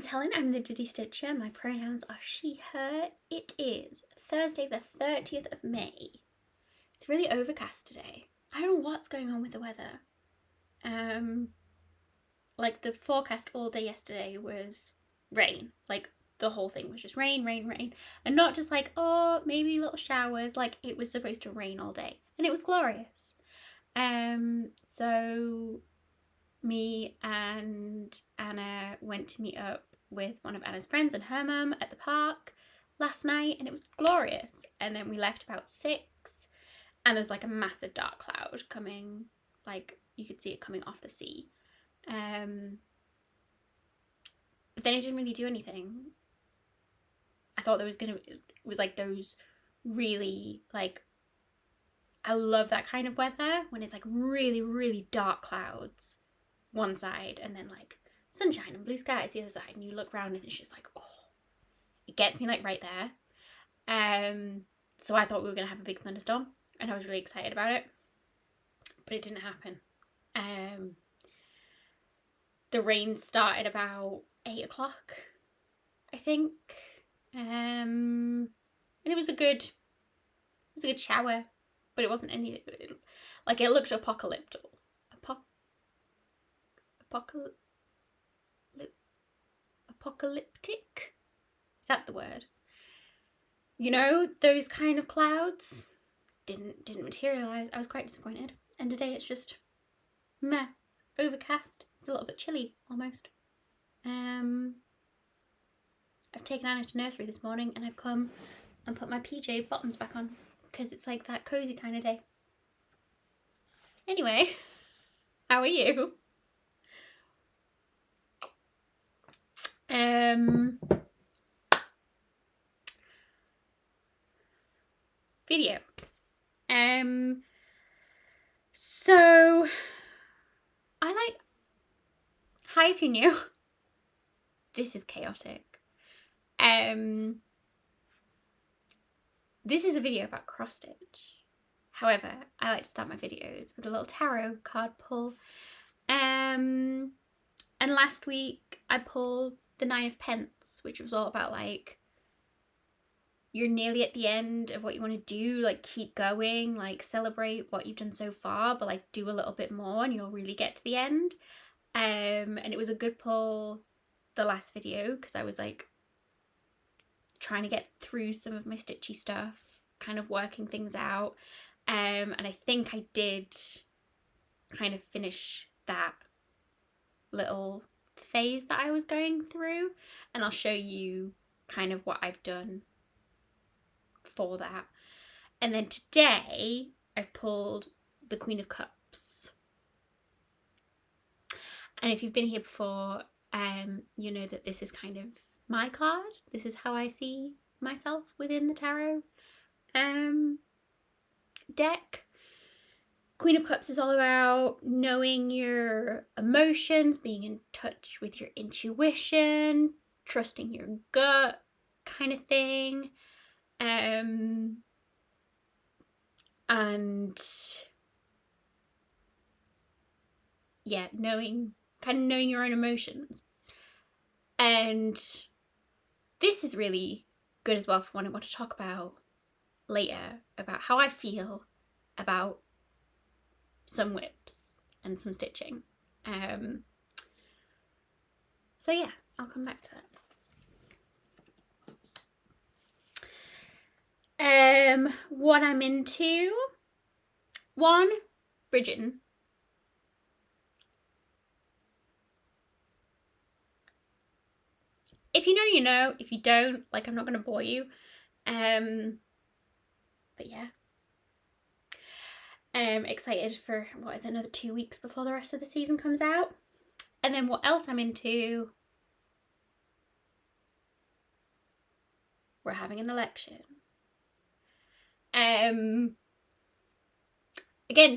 Helen, I'm the Diddy Stitcher. My pronouns are she, her. It is Thursday the 30th of May. It's really overcast today. I don't know what's going on with the weather. Like the forecast all day yesterday was rain. Like the whole thing was just rain, rain, rain. And not just like, oh, maybe little showers. Like it was supposed to rain all day. And it was glorious. So me and Anna went to meet up with one of Anna's friends and her mum at the park last night, and it was glorious. And then we left about 6, and there's like a massive dark cloud coming, like you could see it coming off the sea. But then it didn't really do anything. I thought it was like those really, like, I love that kind of weather when it's like really, really dark clouds one side and then like sunshine and blue skies the other side, and you look around and it's just like, oh, it gets me like right there. So I thought we were gonna have a big thunderstorm, and I was really excited about it, but it didn't happen. The rain started about 8 o'clock, I think, and it was a good shower, but it wasn't any, like, it looked apocalyptic. Apocalyptic? Is that the word? You know, those kind of clouds didn't materialise. I was quite disappointed. And today it's just meh, overcast. It's a little bit chilly almost. I've taken Anna to nursery this morning, and I've come and put my PJ bottoms back on because it's like that cozy kind of day. Anyway, how are you? Video. So hi if you're new. This is chaotic. This is a video about cross stitch. However, I like to start my videos with a little tarot card pull. And last week I pulled the 9 of Pence, which was all about like, you're nearly at the end of what you want to do, like keep going, like celebrate what you've done so far, but like do a little bit more and you'll really get to the end. And it was a good pull, the last video, because I was like trying to get through some of my stitchy stuff, kind of working things out. And I think I did kind of finish that little phase that I was going through, and I'll show you kind of what I've done for that. And then today I've pulled the Queen of Cups, and if you've been here before, you know that this is kind of my card. This is how I see myself within the tarot deck. Queen of Cups is all about knowing your emotions, being in touch with your intuition, trusting your gut kind of thing. And yeah, knowing your own emotions. And this is really good as well for what I want to talk about later, about how I feel about some whips and some stitching. So yeah, I'll come back to that. What I'm into. 1, Bridgerton. If you know, you know. If you don't, like, I'm not going to bore you. But yeah. Excited for, what is it, another 2 weeks before the rest of the season comes out. And then what else I'm into? We're having an election. Again,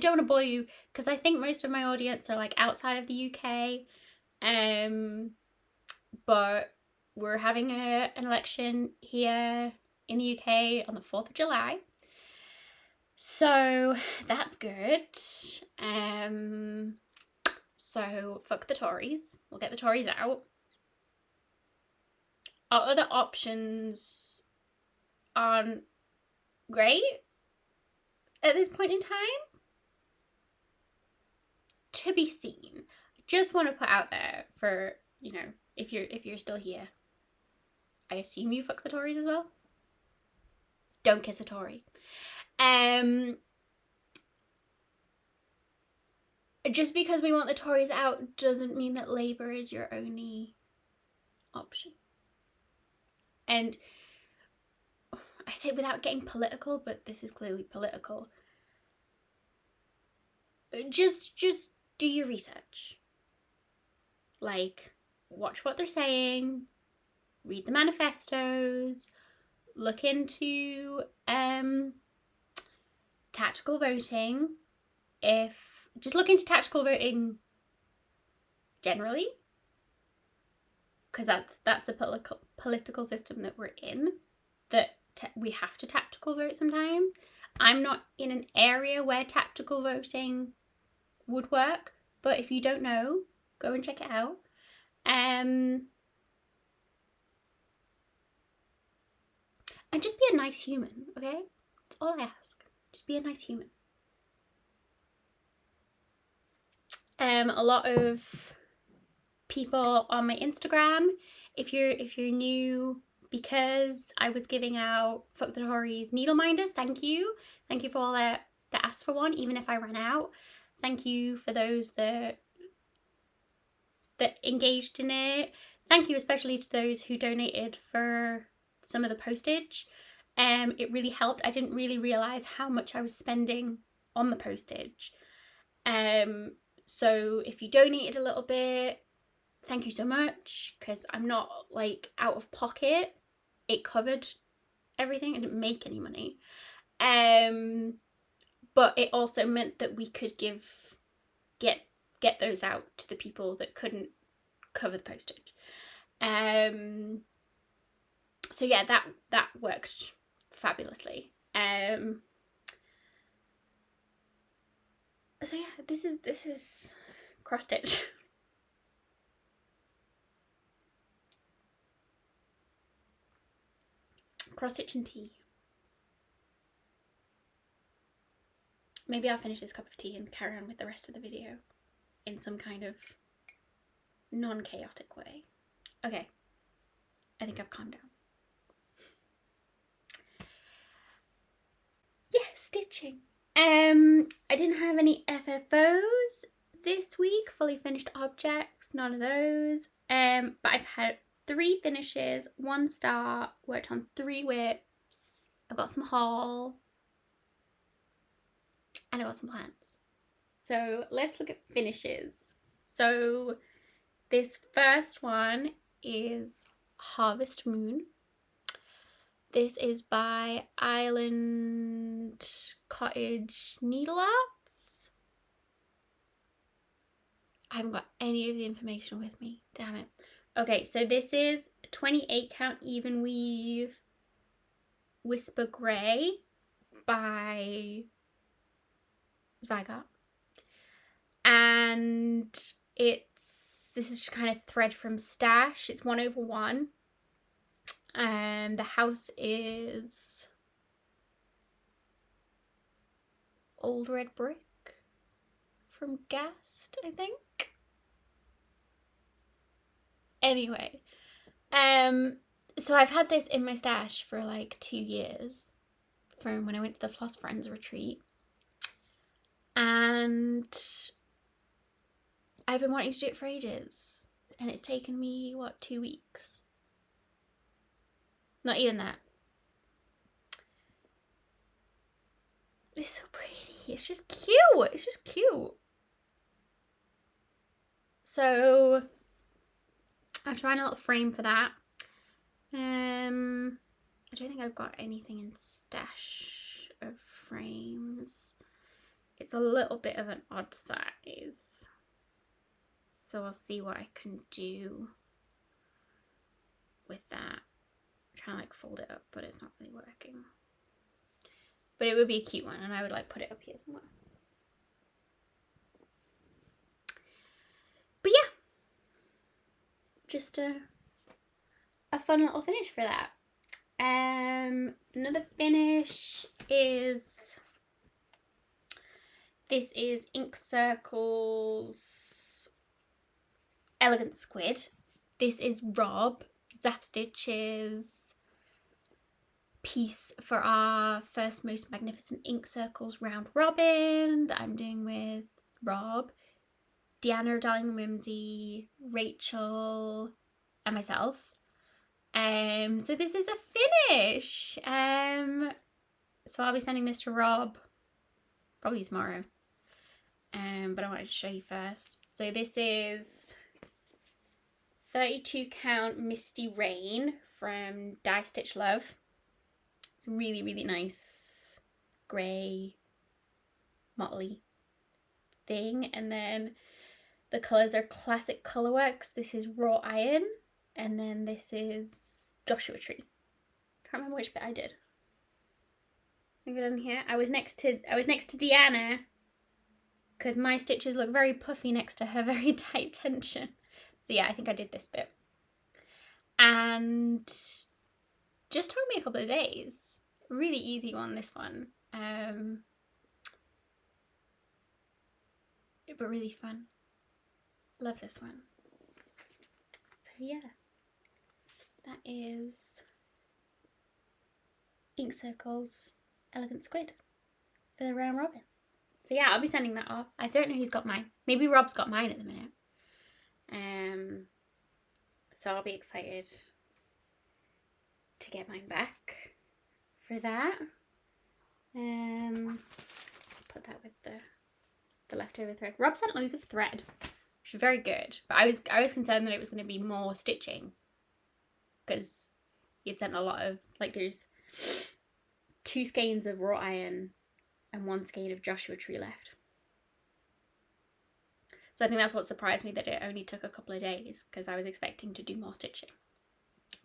don't want to bore you because I think most of my audience are like outside of the UK. But we're having an election here in the UK on the 4th of July. So that's good. So fuck the Tories. We'll get the Tories out. our other options aren't great at this point in time. To be seen. Just want to put out there for, you know, if you're still here, I assume you fuck the Tories as well. Don't kiss a Tory. Just because we want the Tories out doesn't mean that Labour is your only option. And I say without getting political, but this is clearly political. Just do your research. Like, watch what they're saying, read the manifestos, look into tactical voting. Just look into tactical voting generally, because that's the political system that we're in, that we have to tactical vote sometimes. I'm not in an area where tactical voting would work, but if you don't know, go and check it out. And just be a nice human, okay? That's all I ask. Just be a nice human. A lot of people on my Instagram, if you're new, because I was giving out Fuck the Tories needle minders, thank you for all that asked for one, even if I ran out. Thank you for those that engaged in it. Thank you especially to those who donated for some of the postage. It really helped. I didn't really realise how much I was spending on the postage. So if you donated a little bit, thank you so much, because I'm not like out of pocket. It covered everything. I didn't make any money. But it also meant that we could get those out to the people that couldn't cover the postage. So yeah, that worked fabulously. So yeah, this is cross stitch. Cross stitch and tea. Maybe I'll finish this cup of tea and carry on with the rest of the video in some kind of non-chaotic way. Okay, I think I've calmed down. Yeah, stitching. I didn't have any FFOs this week, fully finished objects, none of those. But I've had 3 finishes, 1 start, worked on 3 whips, I've got some haul, and I got some plans. So let's look at finishes. So this first one is Harvest Moon. This is by Island Cottage Needle Arts. I haven't got any of the information with me, damn it. Okay, so this is 28 count even weave Whisper Grey by Zweigart. And this is just kind of thread from stash. It's 1/1. The house is Old Red Brick from Gast, I think. Anyway, so I've had this in my stash for like 2 years from when I went to the Floss Friends retreat, and I've been wanting to do it for ages, and it's taken me, what, 2 weeks? Not even that. It's so pretty. It's just cute. It's just cute. So I'm trying a little frame for that. I don't think I've got anything in stash of frames. It's a little bit of an odd size, so I'll see what I can do with that. I'm trying to like fold it up, but it's not really working. But it would be a cute one, and I would like put it up here somewhere. But yeah, just a fun little finish for that. Another finish is, this is Ink Circles Elegant Squid. This is Rob Zaf Stitch's piece for our first Most Magnificent Ink Circles round robin that I'm doing with Rob, Deanna, Darling and Whimsy, Rachel and myself. So this is a finish. So I'll be sending this to Rob probably tomorrow. But I wanted to show you first. So this is 32 count Misty Rain from Die Stitch Love. It's a really, really nice grey motley thing. And then the colours are Classic Colourworks. This is Raw Iron. And then this is Joshua Tree. Can't remember which bit I did. I go down here. I was next to Deanna because my stitches look very puffy next to her very tight tension. So yeah, I think I did this bit. And just took me a couple of days. Really easy one, this one. But really fun. Love this one. So yeah, that is Ink Circles Elegant Squid for the round robin. So yeah, I'll be sending that off. I don't know who's got mine. Maybe Rob's got mine at the minute. So I'll be excited to get mine back for that. Put that with the leftover thread. Rob sent loads of thread, which was very good. But I was concerned that it was going to be more stitching because he had sent a lot of, like, there's 2 skeins of wrought iron and 1 skein of Joshua Tree left. So I think that's what surprised me, that it only took a couple of days, because I was expecting to do more stitching.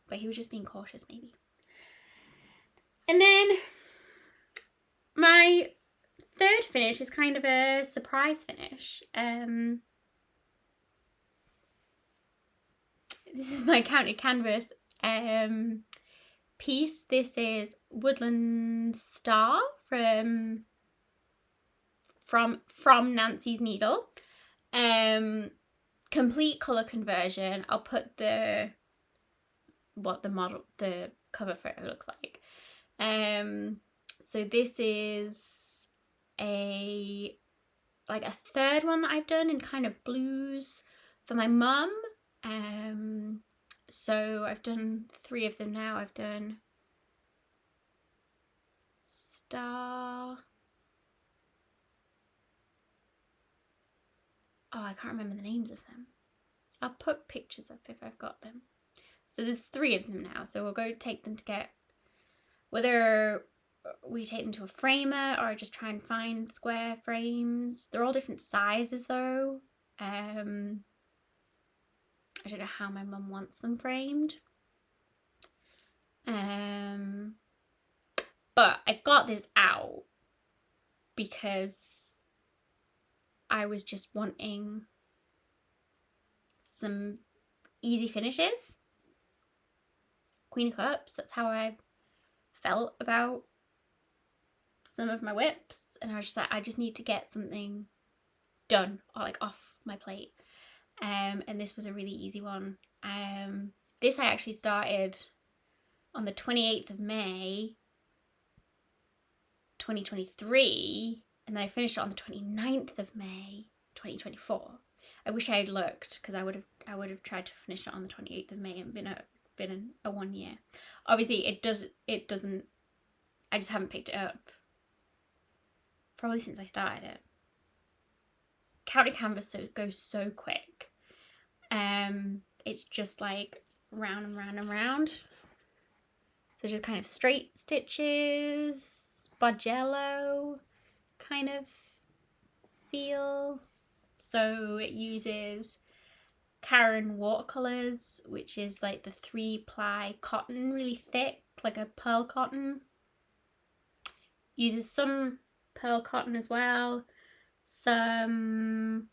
But he was just being cautious, maybe. And then my third finish is kind of a surprise finish. This is my counted canvas piece. This is Woodland Star from Nancy's Needle. Complete colour conversion. I'll put the cover photo looks like. So this is a third one that I've done in kind of blues for my mum. So I've done 3 of them now. I've done Star. Oh, I can't remember the names of them. I'll put pictures up if I've got them. So there's 3 of them now. So we'll go take them to get, whether we take them to a framer or just try and find square frames. They're all different sizes though. I don't know how my mum wants them framed. But I got this out because I was just wanting some easy finishes. Queen of Cups, that's how I felt about some of my whips. And I was just like, I just need to get something done, or like off my plate. And this was a really easy one. This I actually started on the 28th of May 2023, and then I finished it on the 29th of May 2024. I wish I had looked, because I would have tried to finish it on the 28th of May and been a 1 year. Obviously it doesn't, I just haven't picked it up probably since I started it. Counted canvas goes so quick. It's just like round and round and round. So just kind of straight stitches, Bargello kind of feel. So it uses Karen watercolors, which is like the 3-ply cotton, really thick, like a pearl cotton. Uses some pearl cotton as well, some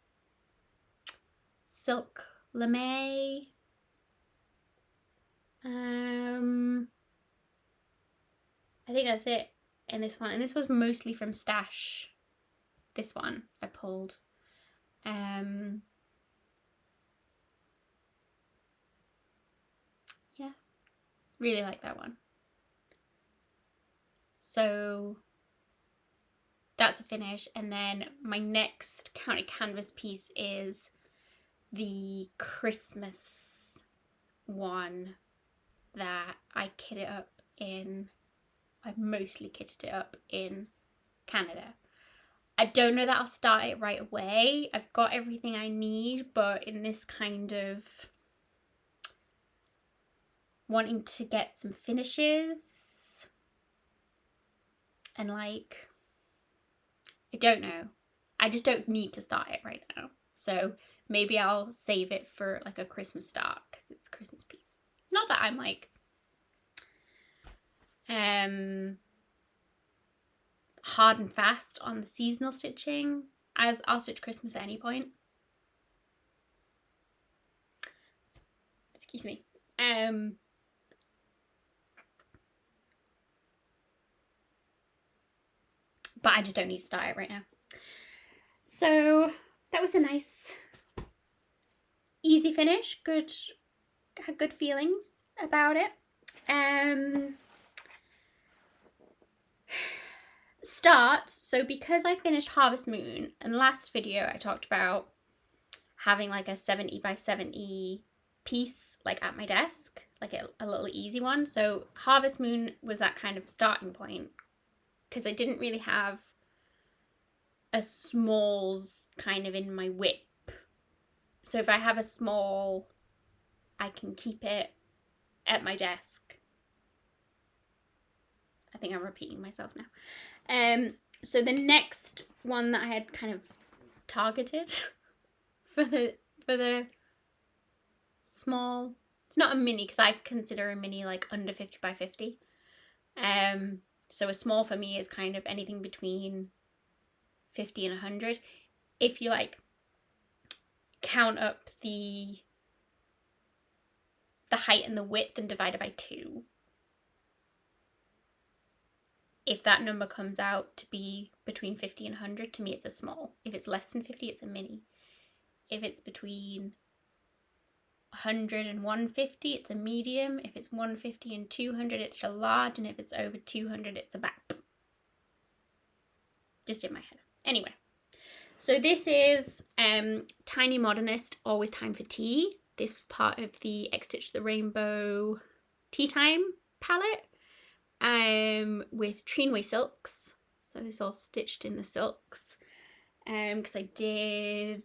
silk lame, I think that's it in this one. And this was mostly from Stash. This one I pulled. Yeah, really like that one. So that's a finish. And then my next counted canvas piece is the Christmas one that I kitted up in, I mostly kitted it up in Canada. I don't know that I'll start it right away. I've got everything I need, but in this kind of wanting to get some finishes and like, I don't know. I just don't need to start it right now. So maybe I'll save it for like a Christmas start because it's a Christmas piece. Not that I'm like hard and fast on the seasonal stitching. I'll stitch Christmas at any point. Excuse me. But I just don't need to start it right now. So that was a nice, easy finish. Good, had good feelings about it. So because I finished Harvest Moon, and last video I talked about having like a 70 by 70 piece like at my desk, like a little easy one. So Harvest Moon was that kind of starting point because I didn't really have a smalls kind of in my whip. So if I have a small, I can keep it at my desk. I think I'm repeating myself now. So the next one that I had kind of targeted for the small, it's not a mini because I consider a mini like under 50 by 50. So a small for me is kind of anything between 50 and 100. If you like count up the height and the width and divide it by 2. If that number comes out to be between 50 and 100, to me it's a small. If it's less than 50, it's a mini. If it's between 100 and 150, it's a medium. If it's 150 and 200, it's a large. And if it's over 200, it's a BAP. Just in my head. Anyway, so this is Tiny Modernist, Always Time for Tea. This was part of the X Stitch the Rainbow Tea Time palette. With Trinway silks, so this all stitched in the silks, because I did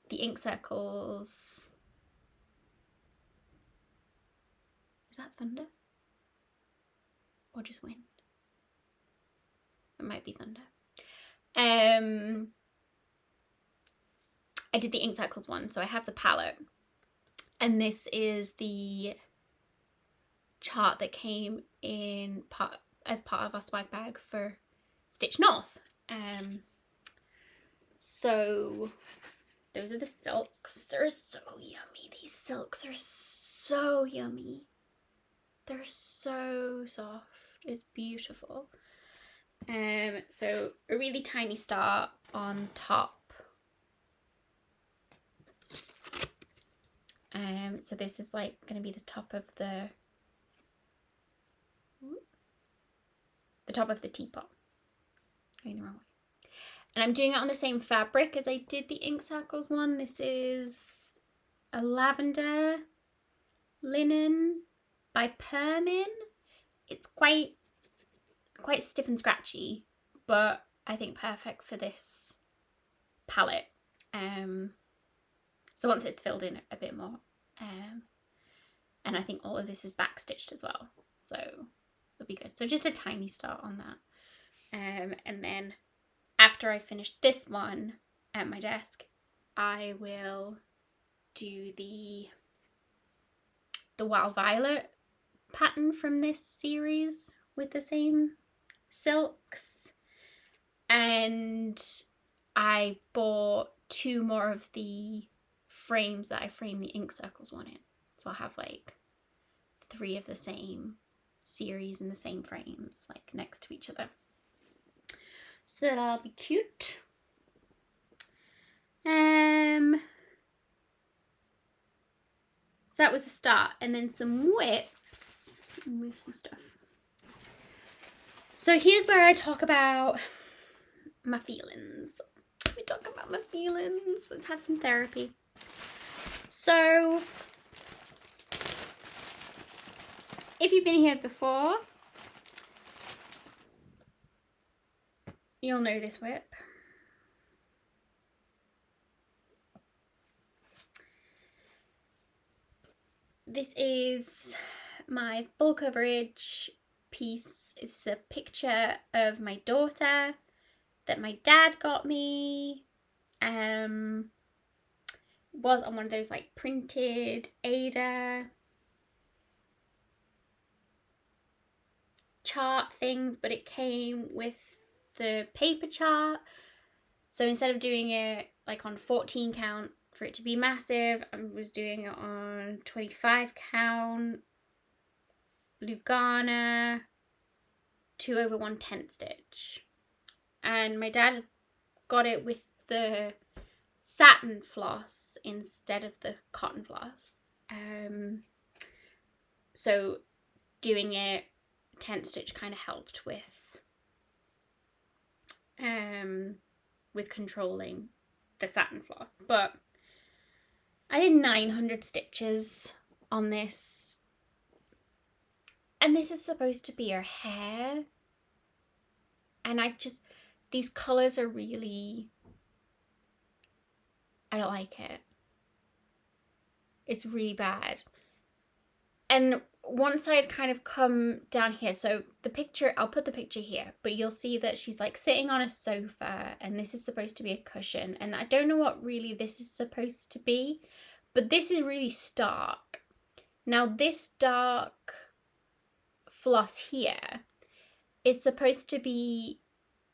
the ink circles. Is that thunder or just wind? It might be thunder. I did the ink circles one, so I have the palette, and this is the chart that came in as part of our swag bag for Stitch North. So those are the silks. They're so yummy. These silks are so yummy. They're so soft. It's beautiful. So a really tiny star on top. So this is like going to be the top of the teapot. Going the wrong way. And I'm doing it on the same fabric as I did the ink circles one. This is a lavender linen by Permin. It's quite stiff and scratchy, but I think perfect for this palette. So once it's filled in a bit more, and I think all of this is back stitched as well, so it'll be good. So just a tiny start on that, and then after I finish this one at my desk, I will do the Wild Violet pattern from this series with the same silks, and I bought 2 more of the frames that I framed the ink circles one in. So I'll have like 3 of the same series in the same frames, like next to each other. So that'll be cute. That was the start, and then some whips. Move some stuff. So here's where I talk about my feelings. We talk about my feelings. Let's have some therapy. So if you've been here before, you'll know this whip. This is my full coverage piece. It's a picture of my daughter that my dad got me. Was on one of those like printed Ada chart things, but it came with the paper chart. So instead of doing it like on 14 count for it to be massive, I was doing it on 25 count Lugana 2/110 stitch. And my dad got it with the satin floss instead of the cotton floss. So doing it 10 stitch kind of helped with controlling the satin floss. But I did 900 stitches on this, and this is supposed to be her hair, and these colours are really, I don't like it. It's really bad. And once I'd kind of come down here, so the picture, I'll put the picture here, but you'll see that she's like sitting on a sofa, and this is supposed to be a cushion, and I don't know what really this is supposed to be, but this is really stark. Now this dark floss here is supposed to be,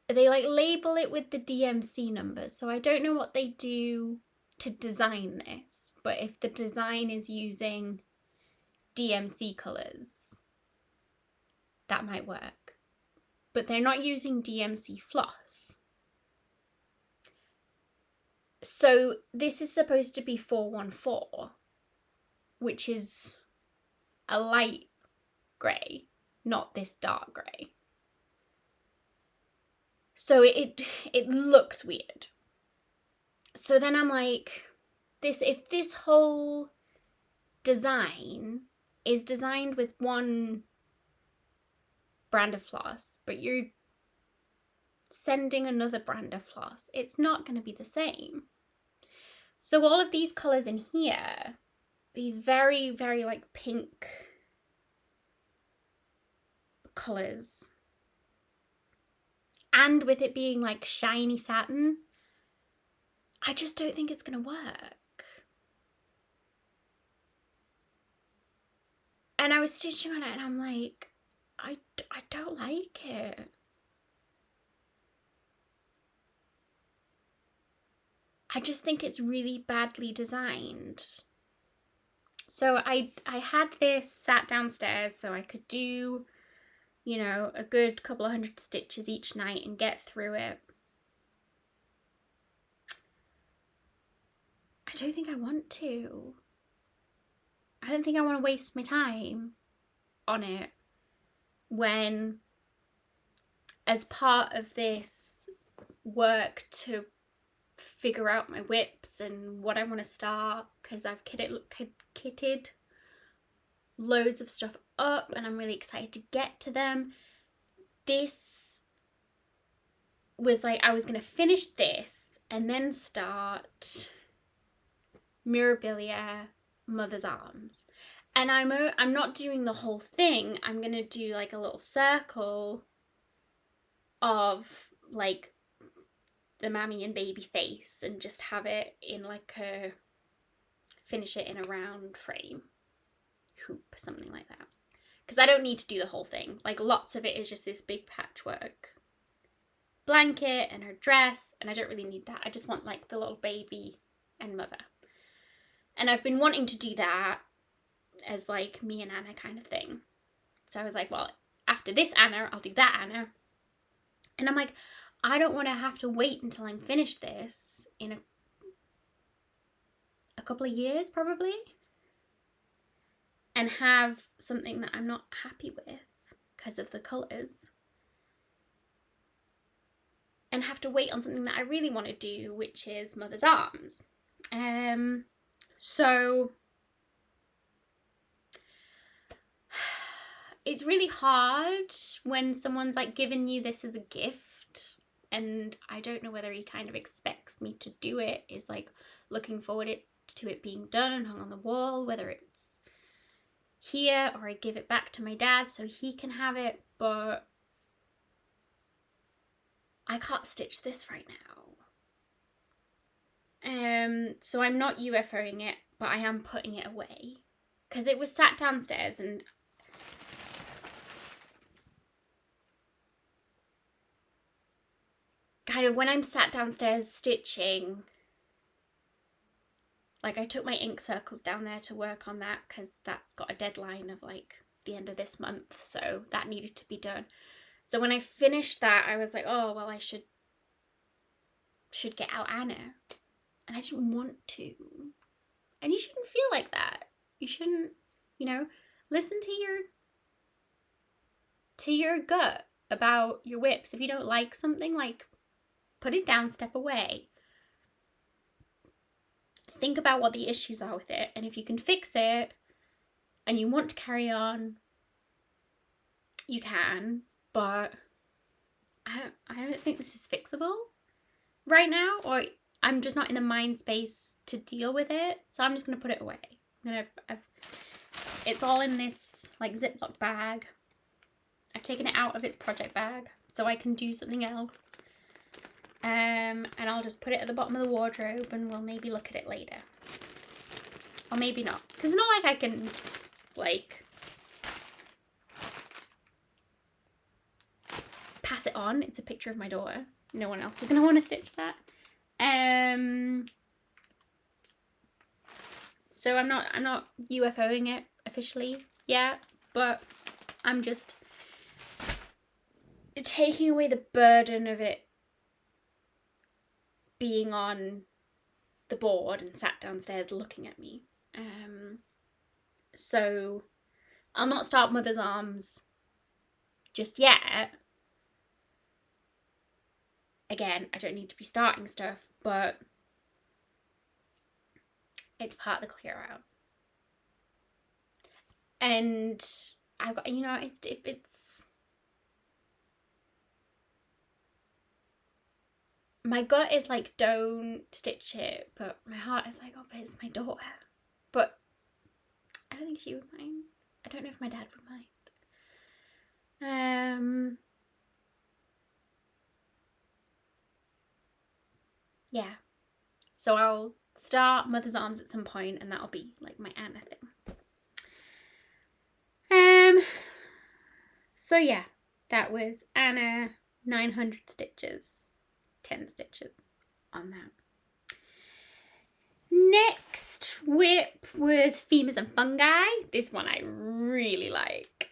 they like label it with the DMC numbers, so I don't know what they do to design this, but if the design is using DMC colours, that might work. But they're not using DMC floss. So this is supposed to be 414, which is a light grey, not this dark grey. So it looks weird. So then I'm like, if this whole design is designed with one brand of floss, but you're sending another brand of floss, it's not going to be the same. So all of these colours in here, these very, very like pink colours, and with it being like shiny satin, I just don't think it's going to work. And I was stitching on it and I'm like, I don't like it. I just think it's really badly designed. So I had this sat downstairs so I could do, you know, a good couple of 100 stitches each night and get through it. I don't think I want to. I don't think I want to waste my time on it when, as part of this work to figure out my whips and what I want to start, because I've kitted loads of stuff up and I'm really excited to get to them. This was like, I was going to finish this and then start Mirabilia Mother's Arms. And I'm not doing the whole thing. I'm going to do like a little circle of like the mammy and baby face and just have it in like a, finish it in a round frame hoop, something like that. Because I don't need to do the whole thing. Like lots of it is just this big patchwork blanket and her dress, and I don't really need that. I just want like the little baby and mother. And I've been wanting to do that as like me and Anna kind of thing. So I was like, well, after this Anna, I'll do that Anna. And I'm like, I don't want to have to wait until I'm finished this in a couple of years probably, and have something that I'm not happy with because of the colours, and have to wait on something that I really want to do, which is Mother's Arms. So it's really hard when someone's like giving you this as a gift, and I don't know whether he kind of expects me to do it, is like looking forward to it being done and hung on the wall, whether it's here or I give it back to my dad so he can have it, but I can't stitch this right now. So I'm not UFOing it, but I am putting it away because it was sat downstairs, and kind of when I'm sat downstairs stitching, like I took my ink circles down there to work on that because that's got a deadline of like the end of this month, so that needed to be done. So when I finished that, I was like, oh well, I should get out Anna, and I didn't want to. And you shouldn't feel like that. You shouldn't, you know, listen to your gut about your whips. If you don't like something, like, put it down, step away. Think about what the issues are with it, and if you can fix it and you want to carry on, you can, but I don't think this is fixable right now, or I'm just not in the mind space to deal with it, so I'm just going to put it away. It's all in this like Ziploc bag. I've taken it out of its project bag so I can do something else. And I'll just put it at the bottom of the wardrobe and we'll maybe look at it later. Or maybe not. Because it's not like I can, like, pass it on. It's a picture of my daughter. No one else is going to want to stitch that. So I'm not UFOing it officially yet, but I'm just taking away the burden of it being on the board and sat downstairs looking at me. So I'll not start Mother's Arms just yet. Again, I don't need to be starting stuff, but it's part of the clear out. And I've got, you know, it's my gut is like, don't stitch it, but my heart is like, oh, but it's my daughter. But I don't think she would mind. I don't know if my dad would mind. Yeah. So I'll start Mother's Arms at some point, and that'll be like my Anna thing. So yeah, that was Anna, 900 stitches, 10 stitches on that. Next whip was Femurs and Fungi. This one I really like.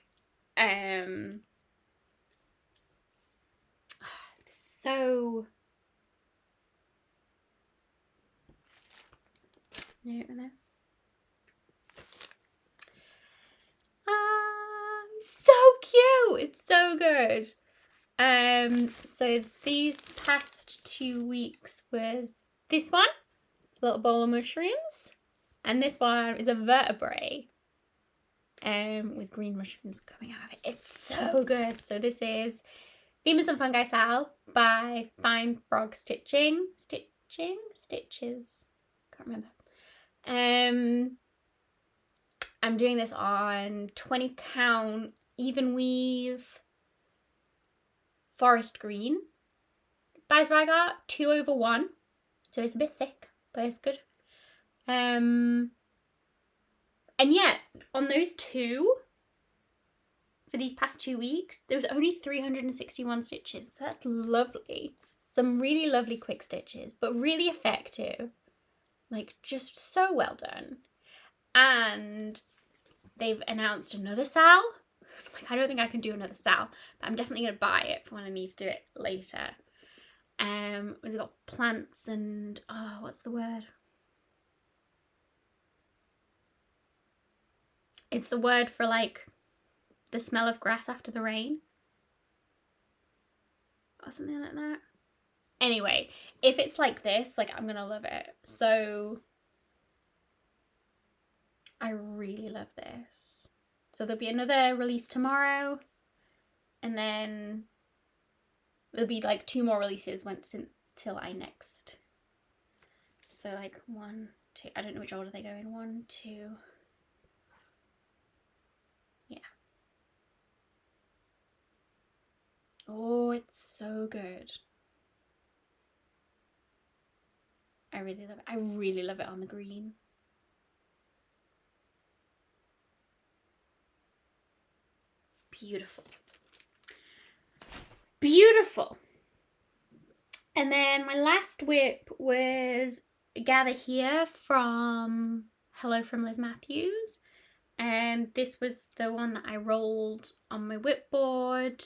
So no, this. So cute. It's so good. So these past 2 weeks was this one, little bowl of mushrooms, and this one is a vertebrae with green mushrooms coming out of it. It's so good. So this is Femurs and Fungi Sal by Fine Frog Stitches. Can't remember. I'm doing this on 20 count even weave forest green by Zweigart, 2/1, so it's a bit thick, but it's good. And yet on those two for these past 2 weeks, there was only 361 stitches. That's lovely. Some really lovely quick stitches, but really effective. Like, just so well done. And they've announced another sale. Like, I don't think I can do another sale, but I'm definitely going to buy it for when I need to do it later. We've got plants and, oh, what's the word? It's the word for like the smell of grass after the rain. Or something like that. Anyway, if it's like this, like, I'm gonna love it. So I really love this. So there'll be another release tomorrow, and then there'll be like 2 more releases until I next. So like 1, 2, I don't know which order they go in. 1, 2. Yeah. Oh, it's so good. I really love it. I really love it on the green. Beautiful. Beautiful. And then my last whip was Gather Here from Hello from Liz Matthews. And this was the one that I rolled on my whip board.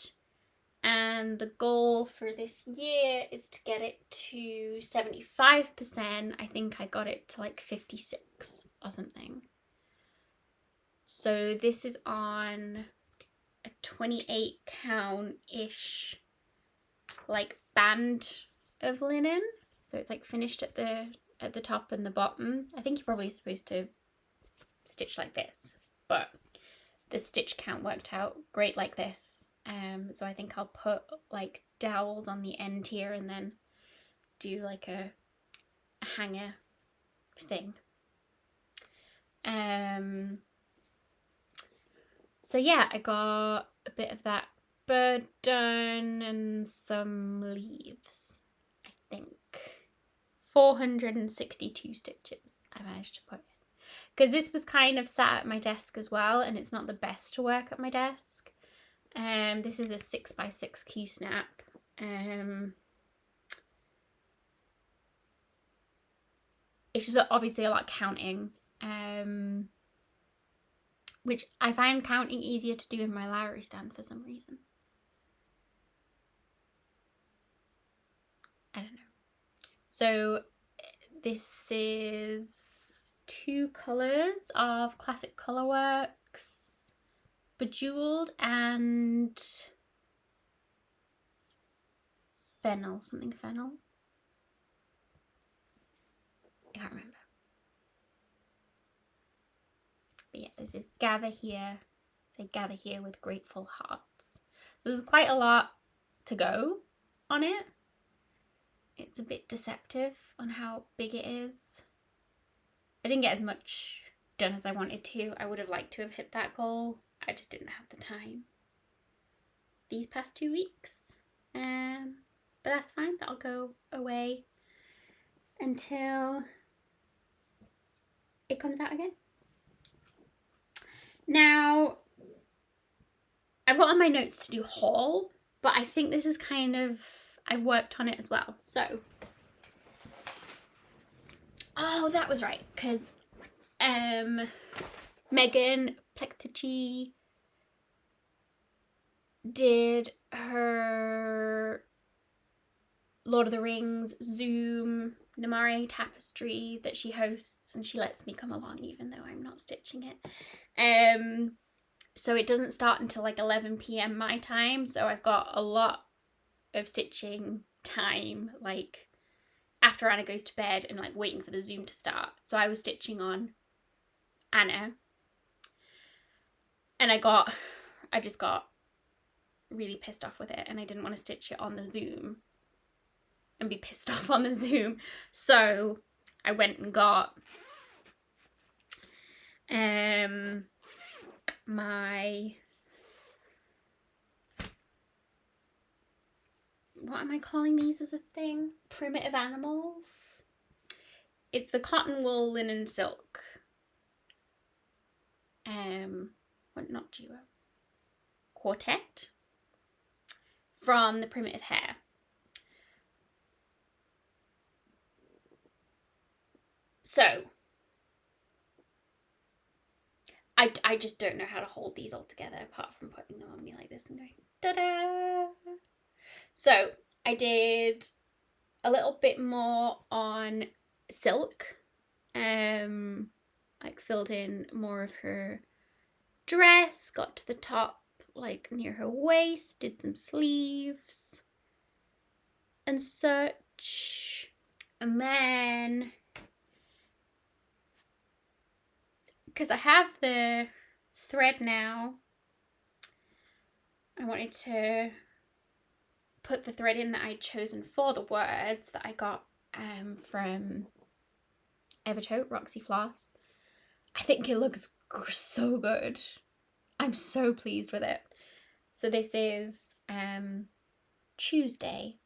And the goal for this year is to get it to 75%. I think I got it to like 56 or something. So this is on a 28 count-ish like band of linen. So it's like finished at the top and the bottom. I think you're probably supposed to stitch like this, but the stitch count worked out great like this. So I think I'll put like dowels on the end here and then do like a hanger thing. So yeah, I got a bit of that bird done and some leaves. I think 462 stitches I managed to put in. Because this was kind of sat at my desk as well, and it's not the best to work at my desk. This is a 6x6 Q-snap. It's just obviously a lot counting, which I find counting easier to do in my Lowry stand for some reason. I don't know. So this is 2 colours of Classic Colourworks, Bejeweled and Fennel, something Fennel. I can't remember. But yeah, this is Gather Here. Say Gather Here with Grateful Hearts. So there's quite a lot to go on it. It's a bit deceptive on how big it is. I didn't get as much done as I wanted to. I would have liked to have hit that goal. I just didn't have the time these past 2 weeks. But that's fine. That'll go away until it comes out again. Now, I've got on my notes to do haul, but I think this is kind of, I've worked on it as well. So, oh, that was right, because Megan Plektici did her Lord of the Rings Zoom Namari tapestry that she hosts, and she lets me come along even though I'm not stitching it. So it doesn't start until like 11 p.m. my time, so I've got a lot of stitching time, like after Anna goes to bed and like waiting for the Zoom to start. So I was stitching on Anna, and I just got really pissed off with it, and I didn't want to stitch it on the Zoom and be pissed off on the Zoom. So I went and got my, what am I calling these as a thing? Primitive Animals. It's the cotton wool linen silk. What, not duo. Quartet from the Primitive Hair. So I just don't know how to hold these all together apart from putting them on me like this and going, ta-da! So I did a little bit more on silk, like filled in more of her dress, got to the top like near her waist, did some sleeves and such, and then because I have the thread now, I wanted to put the thread in that I'd chosen for the words that I got from Evertote, Roxy Floss. I think it looks so good. I'm so pleased with it. So this is Tuesday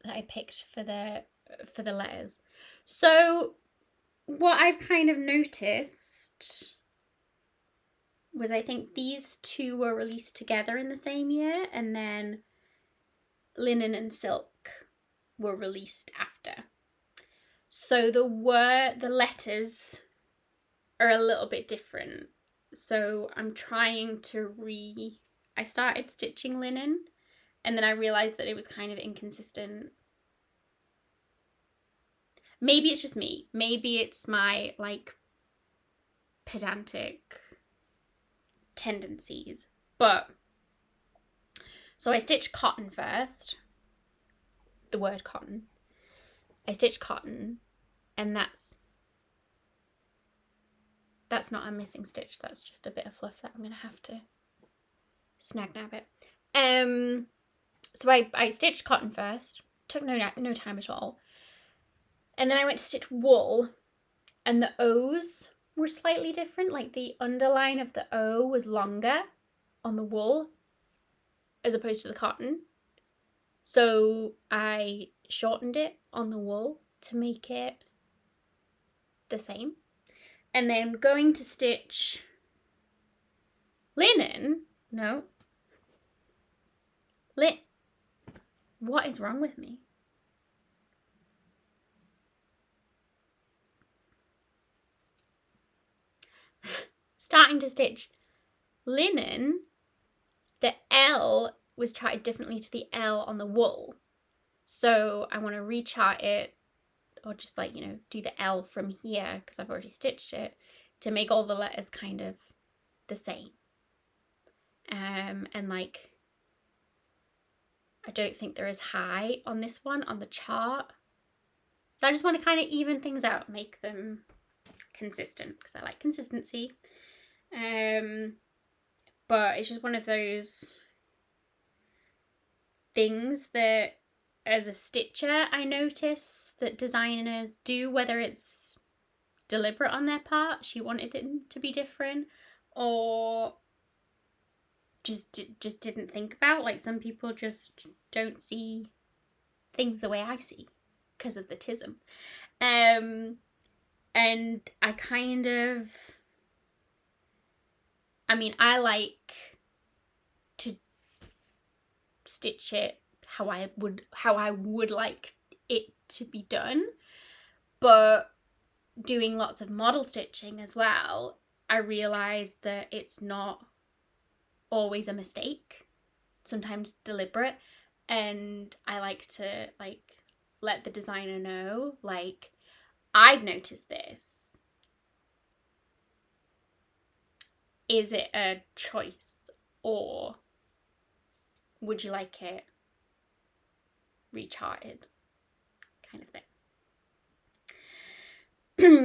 that I picked for the letters. So what I've kind of noticed was I think these two were released together in the same year, and then linen and silk were released after. So the letters are a little bit different. So I'm trying to I started stitching linen, and then I realised that it was kind of inconsistent. Maybe it's just me. Maybe it's my like pedantic tendencies. But so I stitched cotton first. The word cotton. I stitched cotton, and that's not a missing stitch. That's just a bit of fluff that I'm gonna have to snag nab it. So I stitched cotton first. Took no time at all. And then I went to stitch wool, and the O's were slightly different. Like the underline of the O was longer on the wool as opposed to the cotton. So I shortened it on the wool to make it the same. And then going to stitch linen, what is wrong with me? Starting to stitch linen, the L was charted differently to the L on the wool. So I want to rechart it, or just like, do the L from here, because I've already stitched it, to make all the letters kind of the same. And like, I don't think they're as high on this one on the chart. So I just want to kind of even things out, make them consistent, because I like consistency. But it's just one of those things that as a stitcher I notice that designers do, whether it's deliberate on their part, she wanted them to be different, or just didn't think about. Like, some people just don't see things the way I see because of the tism. And I kind of, I like to stitch it how I would like it to be done, but doing lots of model stitching as well, I realised that it's not always a mistake, sometimes deliberate, and I like to let the designer know, like, I've noticed this. Is it a choice, or would you like it recharted, kind of thing.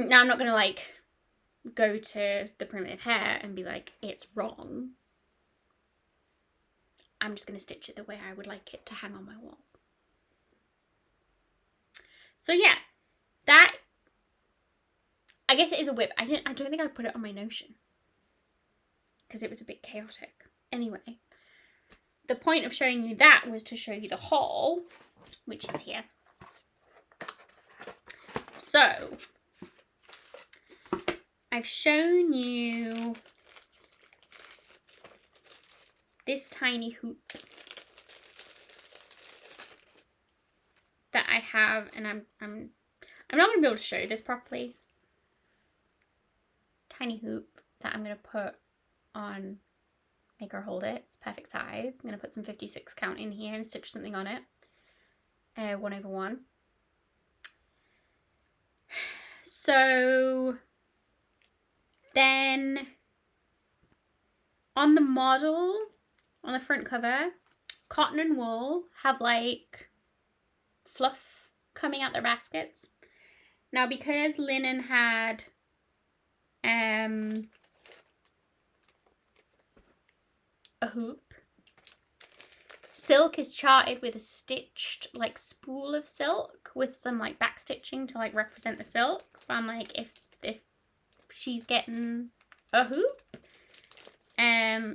Now, I'm not going to go to the primitive hair and be like, it's wrong. I'm just going to stitch it the way I would like it to hang on my wall. So yeah, that, I guess it is a whip. I don't think I put it on my Notion because it was a bit chaotic. Anyway, the point of showing you that was to show you the haul, which is here. So I've shown you this tiny hoop that I have, and I'm not going to be able to show you this properly. Tiny hoop. that I'm going to put on Make Her Hold It. It's perfect size. I'm going to put some 56 count in here and stitch something on it. 1/1. So then on the model, on the front cover, cotton and wool have like fluff coming out their baskets. Now because linen had a hoop, silk is charted with a stitched like spool of silk with some like back stitching to like represent the silk. But I'm like, if she's getting a hoop,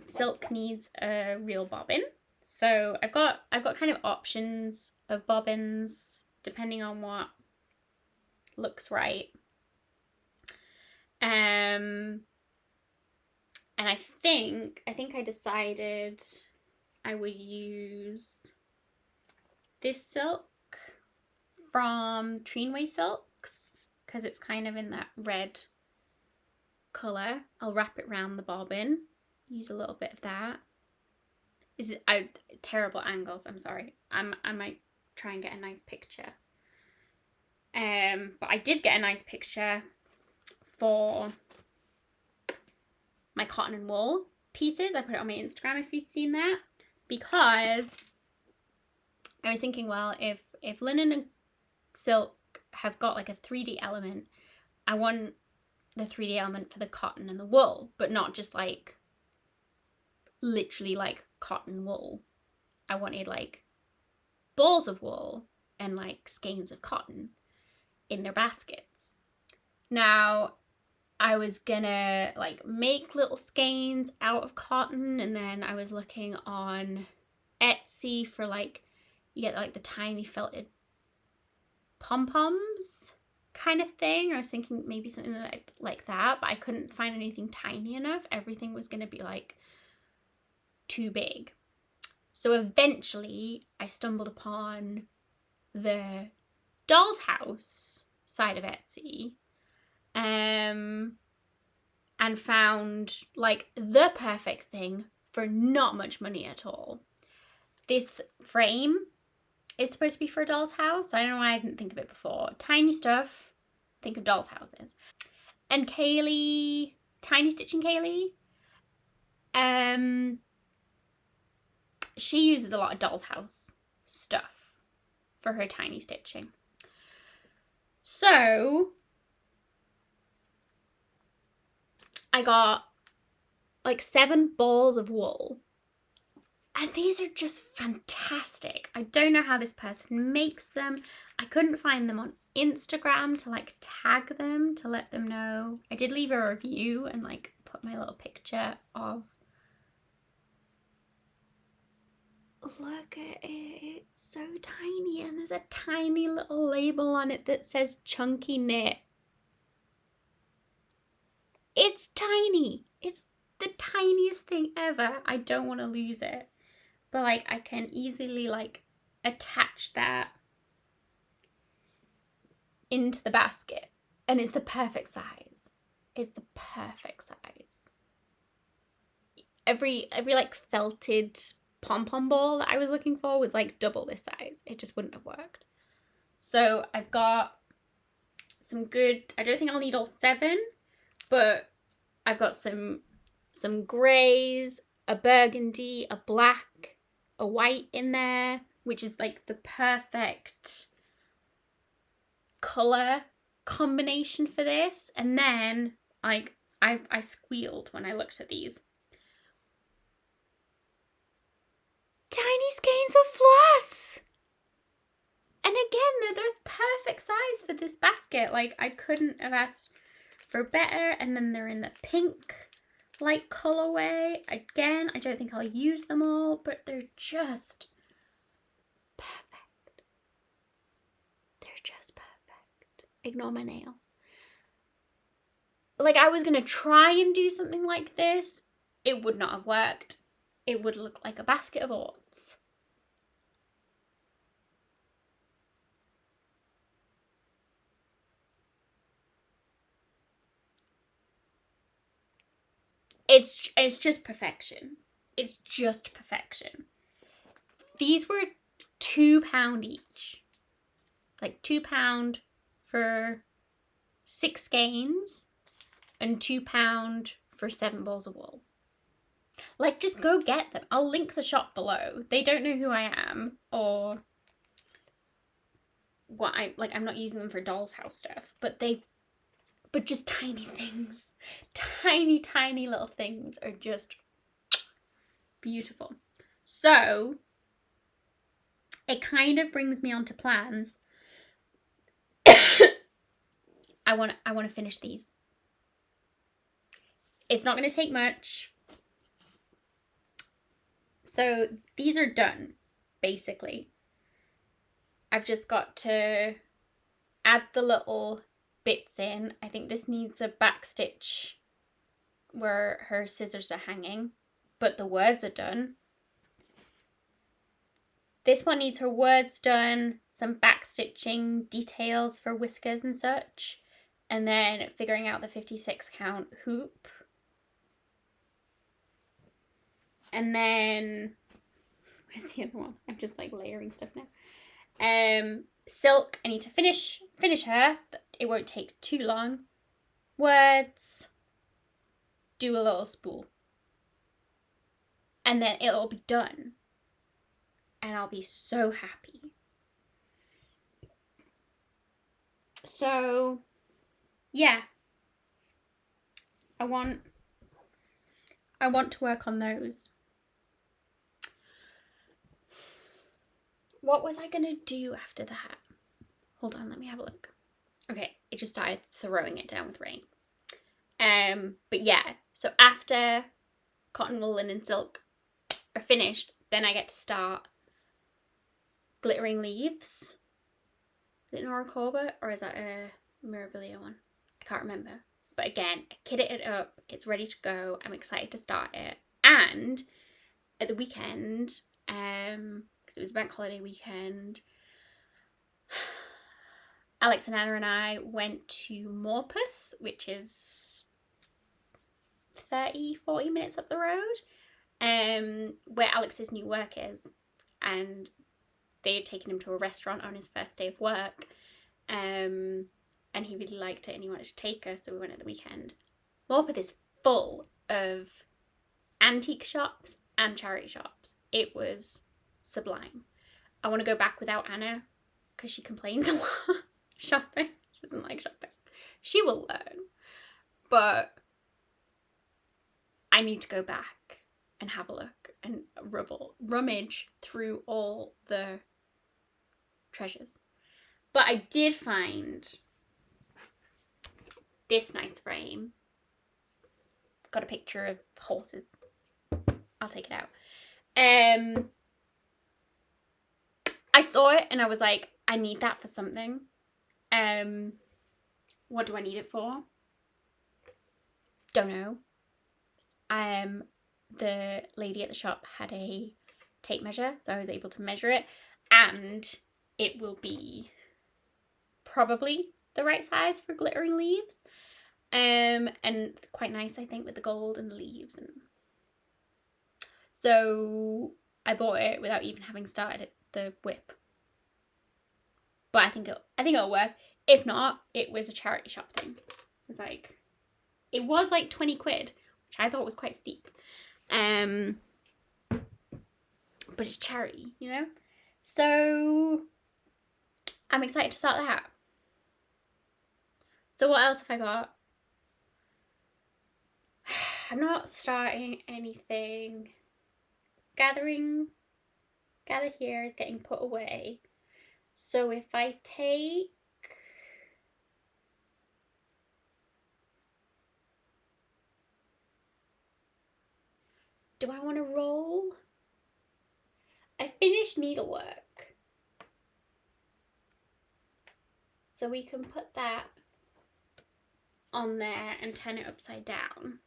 silk needs a real bobbin. So I've got kind of options of bobbins depending on what looks right. And I think I decided I would use this silk from Treenway Silks because it's kind of in that red colour. I'll wrap it around the bobbin, use a little bit of that. Is it terrible angles? I'm sorry. I might try and get a nice picture. But I did get a nice picture for my cotton and wool pieces. I put it on my Instagram if you'd seen that, because I was thinking, well, if linen and silk have got like a 3D element, I want the 3D element for the cotton and the wool, but not just like literally like cotton wool. I wanted like balls of wool and like skeins of cotton in their baskets. Now I was gonna like make little skeins out of cotton, and then I was looking on Etsy for like, you get like the tiny felted pom-poms kind of thing. I was thinking maybe something like that, but I couldn't find anything tiny enough. Everything was gonna be like too big. So eventually I stumbled upon the Doll's House side of Etsy, and found like the perfect thing for not much money at all. This frame is supposed to be for a doll's house. I don't know why I didn't think of it before. Tiny stuff, think of doll's houses. And Kaylee, Tiny Stitching Kaylee, she uses a lot of doll's house stuff for her tiny stitching. So I got like 7 balls of wool, and these are just fantastic. I don't know how this person makes them. I couldn't find them on Instagram to like tag them to let them know. I did leave a review and like put my little picture of, look at it, it's so tiny, and there's a tiny little label on it that says chunky knit. It's tiny. It's the tiniest thing ever. I don't want to lose it, but like I can easily like attach that into the basket, and it's the perfect size. It's the perfect size. Every like felted pom-pom ball that I was looking for was like double this size. It just wouldn't have worked. So I've got some good, I don't think I'll need all 7, but I've got some greys, a burgundy, a black, a white in there, which is like the perfect colour combination for this. And then like I squealed when I looked at these. Tiny skeins of floss! And again, they're the perfect size for this basket. Like, I couldn't have asked for better. And then they're in the pink like colorway. Again, I don't think I'll use them all, but they're just perfect. They're just perfect. Ignore my nails. Like, I was gonna try and do something like this. It would not have worked. It would look like a basket of oats. it's just perfection. It's just perfection. These were £2 each. Like £2 for 6 skeins and £2 for 7 balls of wool. Like, just go get them. I'll link the shop below. They don't know who I am or what I'm not using them for doll's house stuff, but just tiny things. Tiny little things are just beautiful. So it kind of brings me on to plans. I want to finish these. It's not going to take much. So these are done, basically. I've just got to add the little bits in. I think this needs a back stitch where her scissors are hanging, but the words are done. This one needs her words done, some back stitching details for whiskers and such, and then figuring out the 56 count hoop. And then, where's the other one? I'm just like layering stuff now. Silk, I need to finish her. It won't take too long. Words, do a little spool. And then it'll be done. And I'll be so happy. So, yeah. I want to work on those. What was I going to do after that? Hold on, let me have a look. Okay, it just started throwing it down with rain. But yeah, so after cotton, wool, linen, and silk are finished, then I get to start glittering leaves. Is it Nora Corbett or is that a Mirabilia one? I can't remember. But again, I kitted it up. It's ready to go. I'm excited to start it. And at the weekend, because it was a bank holiday weekend, Alex and Anna and I went to Morpeth, which is 30-40 minutes up the road, where Alex's new work is. And they had taken him to a restaurant on his first day of work. And he really liked it and he wanted to take us, so we went at the weekend. Morpeth is full of antique shops and charity shops. It was sublime. I want to go back without Anna because she complains a lot. Shopping. She doesn't like shopping. She will learn. But I need to go back and have a look and rummage through all the treasures. But I did find this nice frame. It's got a picture of horses. I'll take it out. I saw it and I was like, I need that for something. What do I need it for? Don't know. The lady at the shop had a tape measure, so I was able to measure it, and it will be probably the right size for glittering leaves. And quite nice, I think, with the gold and the leaves. And so I bought it without even having started the whip. But I think it'll work. If not, it was a charity shop thing. It was like 20 quid, which I thought was quite steep. But it's charity, you know? So I'm excited to start that. So what else have I got? I'm not starting anything. Gather here is getting put away. So if I take do I want to roll? I finished needlework. So we can put that on there and turn it upside down.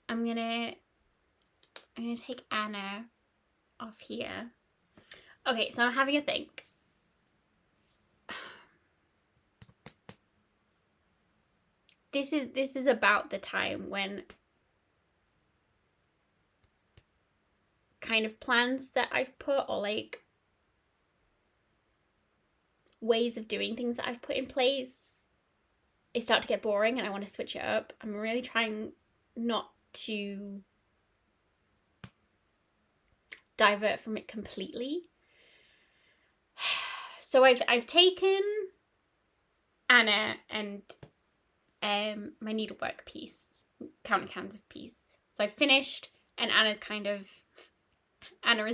I'm gonna take Anna off here. Okay, so I'm having a think. this is about the time when kind of plans that I've put, or like ways of doing things that I've put in place, they start to get boring and I want to switch it up. I'm really trying not to divert from it completely. So I've taken Anna and my needlework piece, counter canvas piece. So I've finished, and Anna is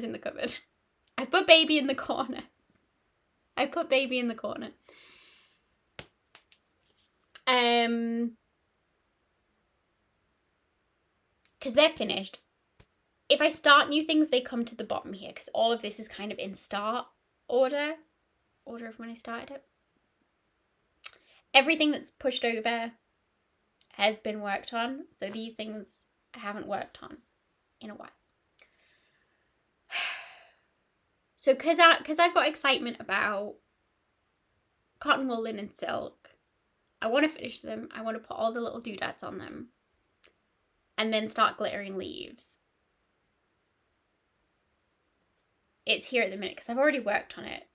in the cupboard. I've put baby in the corner. Because they're finished. If I start new things, they come to the bottom here, because all of this is kind of in start order of when I started it. Everything that's pushed over has been worked on, so these things I haven't worked on in a while. So because I've got excitement about cotton, wool, linen, silk, I want to finish them. I want to put all the little doodads on them and then start glittering leaves. It's here at the minute because I've already worked on it.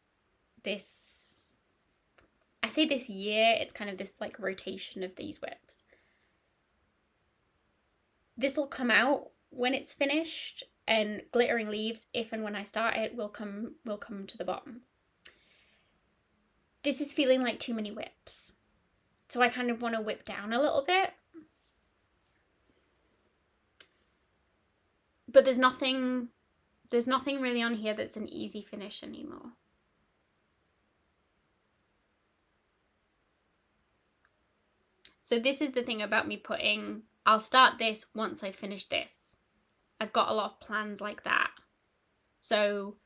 I say this year, it's kind of this like rotation of these whips. This will come out when it's finished, and glittering leaves, if and when I start it, will come to the bottom. This is feeling like too many whips. So I kind of want to whip down a little bit. But there's nothing really on here that's an easy finish anymore. So this is the thing about me putting, I'll start this once I finish this. I've got a lot of plans like that. So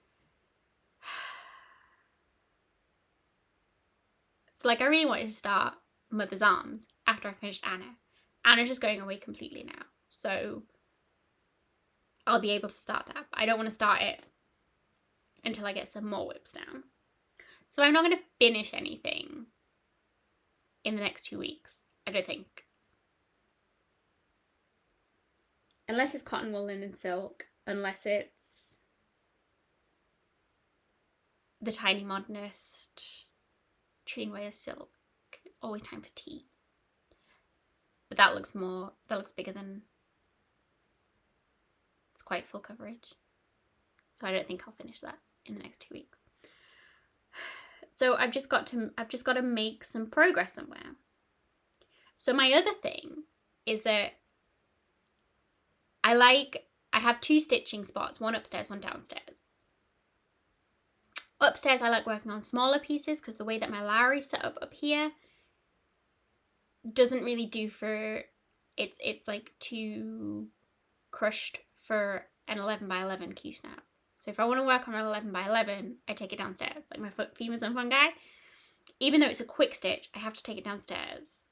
like I really wanted to start Mother's Arms after I finished Anna. Anna's just going away completely now. So I'll be able to start that. But I don't want to start it until I get some more whips down. So I'm not going to finish anything in the next 2 weeks, I don't think. Unless it's cotton, wool, linen, silk. Unless it's the Tiny Modernist, Trinway silk. Always time for tea. But that looks bigger than, it's quite full coverage. So I don't think I'll finish that in the next 2 weeks. So I've just got to make some progress somewhere. So my other thing is that I have 2 stitching spots, one upstairs, one downstairs. Upstairs I like working on smaller pieces because the way that my Lowry's set up here doesn't really do for, it's like too crushed for an 11 by 11 Q snap. So if I want to work on an 11 by 11, I take it downstairs. Like my Femurs and Fun Guy, even though it's a quick stitch, I have to take it downstairs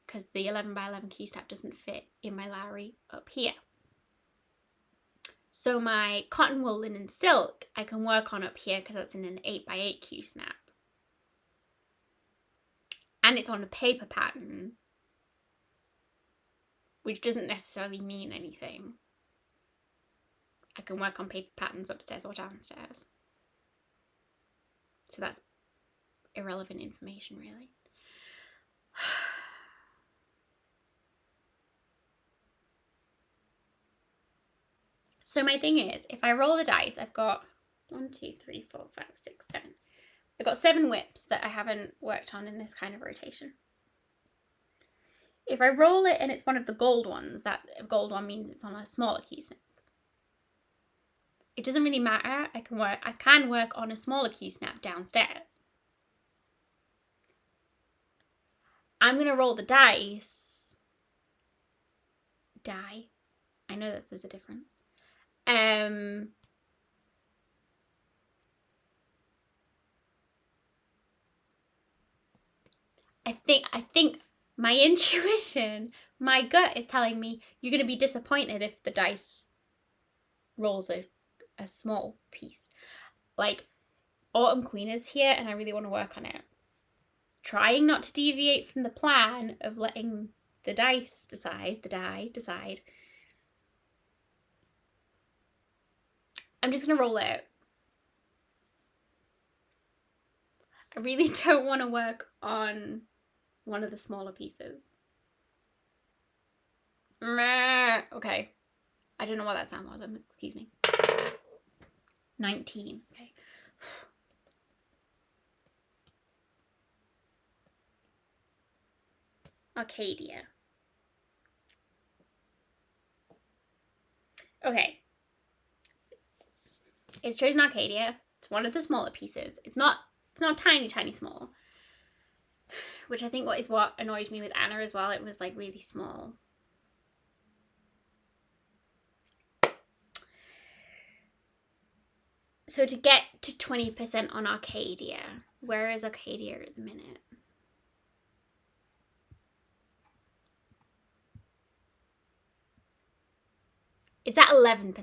because the 11 by 11 Q snap doesn't fit in my Lowry up here. So my cotton, wool, linen, silk, I can work on up here because that's in an 8 by 8 Q snap. And it's on a paper pattern, which doesn't necessarily mean anything. I can work on paper patterns upstairs or downstairs. So that's irrelevant information, really. So my thing is, if I roll the dice, I've got 1, 2, 3, 4, 5, 6, 7. I've got 7 whips that I haven't worked on in this kind of rotation. If I roll it and it's one of the gold ones, that gold one means it's on a smaller Q snap. It doesn't really matter. I can work on a smaller Q snap downstairs. I'm going to roll the dice. I know that there's a difference. I think my intuition, my gut is telling me you're going to be disappointed if the dice rolls a small piece. Like, Autumn Queen is here and I really want to work on it. trying not to deviate from the plan of letting the die decide. I'm just going to roll it. I really don't want to work on one of the smaller pieces. Okay. I don't know what that sound was. Excuse me. 19. Okay. Arcadia. Okay. It's chosen Arcadia. It's one of the smaller pieces. It's not tiny small. Which I think is what annoyed me with Anna as well. It was like really small. So to get to 20% on Arcadia, where is Arcadia at the minute? It's at 11%.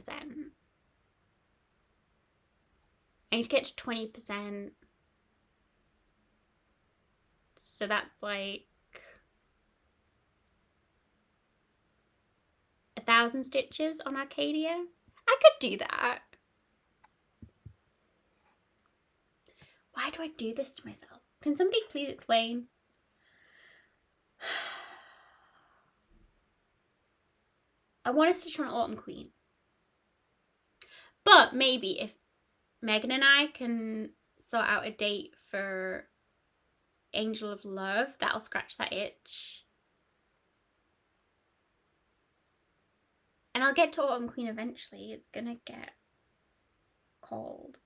I need to get to 20%. So that's like 1,000 stitches on Arcadia. I could do that. Why do I do this to myself? Can somebody please explain? I want to stitch on Autumn Queen. But maybe if Megan and I can sort out a date for Angel of Love, that'll scratch that itch. And I'll get to Autumn Queen eventually. It's gonna get cold.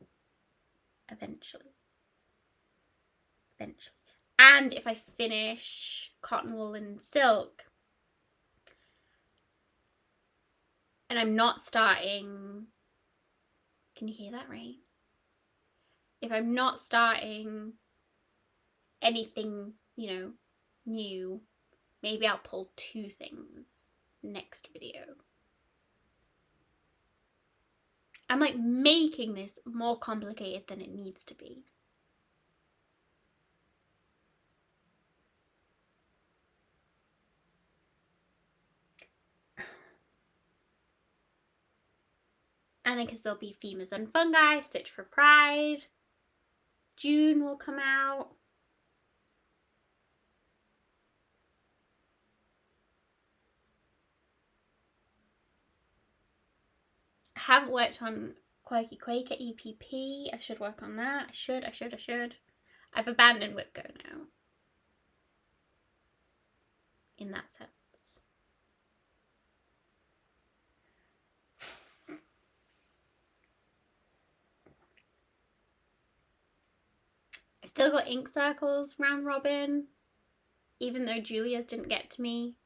Eventually. And if I finish Cotton Wool and Silk, and I'm not starting, can you hear that rain? If I'm not starting anything, new, maybe I'll pull 2 things next video. I'm like making this more complicated than it needs to be. And then because there'll be Femurs and Fungi, Stitch for Pride. June will come out. I haven't worked on Quirky Quaker EPP. I should work on that. I should. I've abandoned Whipco now. In that sense. I still got ink circles round robin, even though Julia's didn't get to me.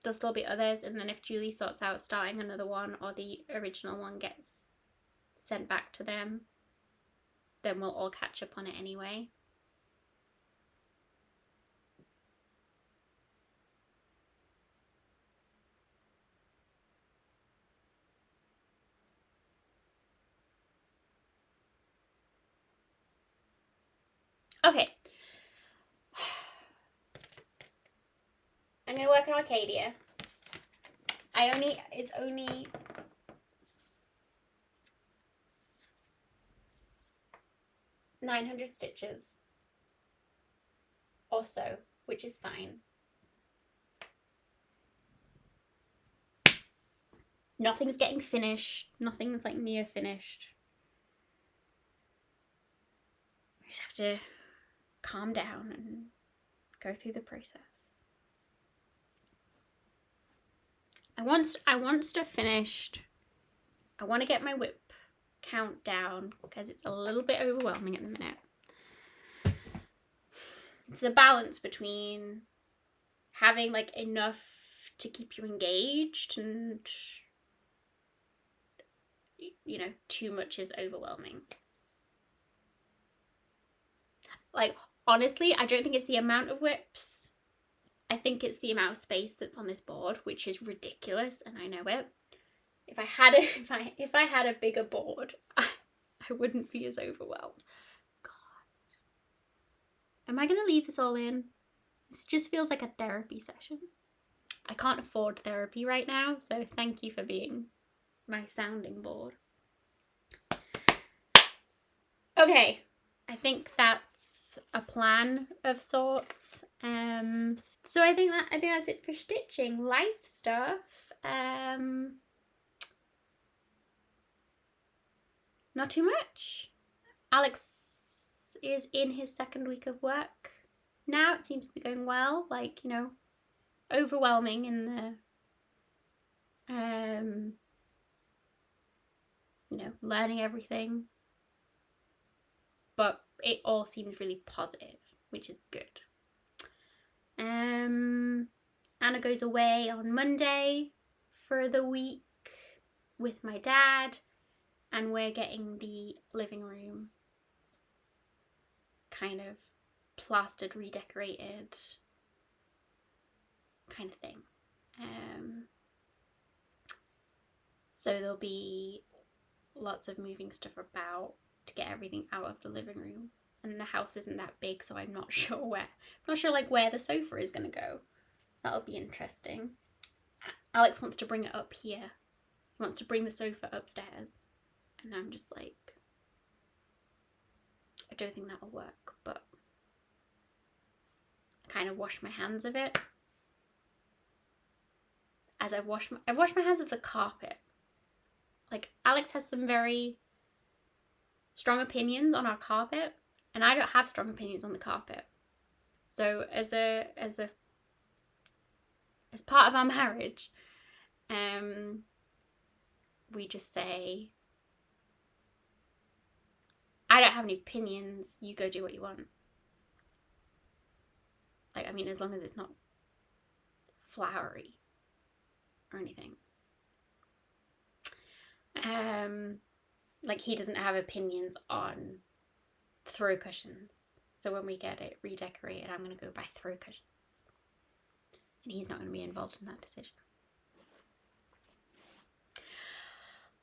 There'll still be others, and then if Julie sorts out starting another one or the original one gets sent back to them, then we'll all catch up on it anyway. Okay. I'm going to work on Arcadia. It's only $900 stitches or so, which is fine. Nothing's getting finished. Nothing's like near finished. I just have to calm down and go through the process. I want stuff finished. I want to get my whip count down because it's a little bit overwhelming at the minute. It's the balance between having like enough to keep you engaged and, too much is overwhelming. Like, honestly, I don't think it's the amount of whips. I think it's the amount of space that's on this board, which is ridiculous, and I know it. if I had a bigger board, I wouldn't be as overwhelmed. God. Am I gonna leave this all in? This just feels like a therapy session. I can't afford therapy right now, so thank you for being my sounding board. Okay, I think that's a plan of sorts. So I think that's it for stitching. Life stuff. Not too much. Alex is in his second week of work now. It seems to be going well. Like, you know, overwhelming in the you know, learning everything. But it all seems really positive, which is good. Anna goes away on Monday for the week with my dad, and we're getting the living room kind of plastered, redecorated kind of thing. So there'll be lots of moving stuff about to get everything out of the living room. And the house isn't that big, so I'm not sure where the sofa is going to go. That'll be interesting. Alex wants to bring it up here. He wants to bring the sofa upstairs. And I'm just like, I don't think that'll work, but I kind of wash my hands of it. As I've washed my hands of the carpet. Like, Alex has some very strong opinions on our carpet, and I don't have strong opinions on the carpet. So as part of our marriage, we just say, I don't have any opinions, you go do what you want. Like, I mean, as long as it's not flowery or anything. Like, he doesn't have opinions on throw cushions. So when we get it redecorated, I'm going to go buy throw cushions. And he's not going to be involved in that decision.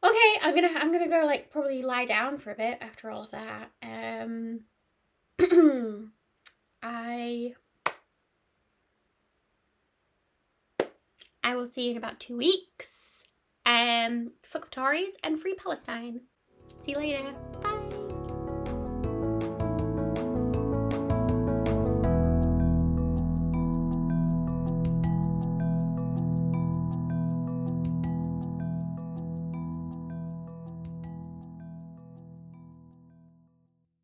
Okay, I'm gonna go, like, probably lie down for a bit after all of that. I will see you in about 2 weeks. Fuck the Tories and free Palestine. See you later. Bye.